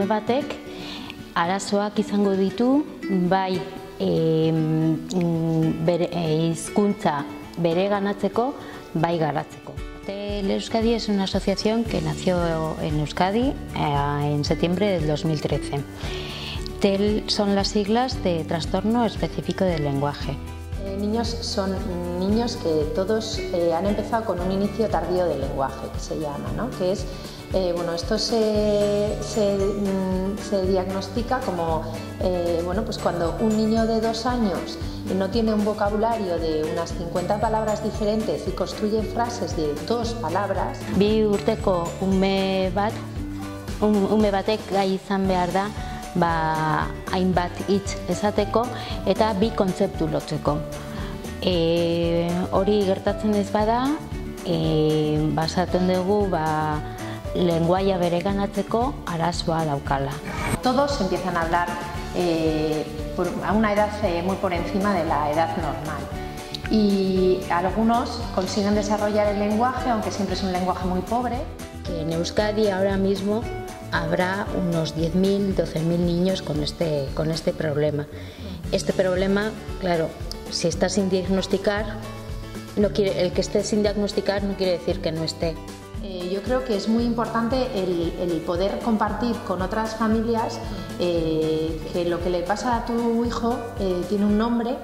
ume batek arazoak izango ditu, bai hizkuntza bereganatzeko, bai garatzeko. TEL Euskadi es una asociación que nació en Euskadi en septiembre del 2013. TEL son las siglas de Trastorno Específico del Lenguaje. Niños son niños que todos han empezado con un inicio tardío del lenguaje, que se llama, ¿no? Que es, esto se diagnostica como pues cuando un niño de 2 años no tiene un vocabulario de unas 50 palabras diferentes y construye frases de 2 palabras. Bi urteko ume batek gai izan behar da hainbat hitz esateko eta bi kontzeptu lotzeko. Hori gertatzen ez bada, basatzen dugu lenguaia bereganatzeko arazoa daukala. Todos empiezan a hablar a una edad muy por encima de la edad normal. Y algunos consiguen desarrollar el lenguaje, aunque siempre es un lenguaje muy pobre. Que en Euskadi ahora mismo habrá unos 10.000, 12.000 niños con este problema. Este problema, claro, si está sin diagnosticar, el que esté sin diagnosticar no quiere decir que no esté. Yo creo que es muy importante el poder compartir con otras familias que lo que le pasa a tu hijo tiene un nombre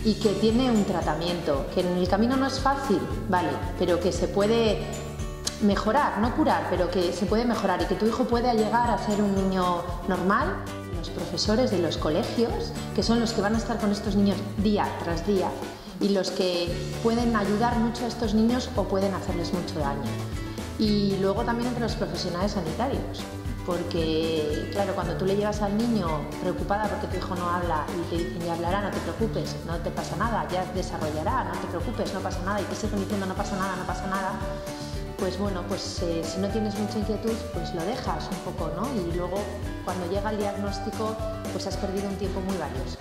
y que tiene un tratamiento, que en el camino no es fácil, vale, pero que se puede mejorar, no curar, pero que se puede mejorar y que tu hijo pueda llegar a ser un niño normal. Los profesores de los colegios, que son los que van a estar con estos niños día tras día y los que pueden ayudar mucho a estos niños o pueden hacerles mucho daño. Y luego también entre los profesionales sanitarios, porque claro, cuando tú le llevas al niño preocupada porque tu hijo no habla y te dicen ya hablará, no te preocupes, no te pasa nada, ya desarrollará, no te preocupes, no pasa nada, y te siguen diciendo no pasa nada, no pasa nada, pues si no tienes mucha inquietud, pues lo dejas un poco, ¿no? Y luego cuando llega el diagnóstico, pues has perdido un tiempo muy valioso.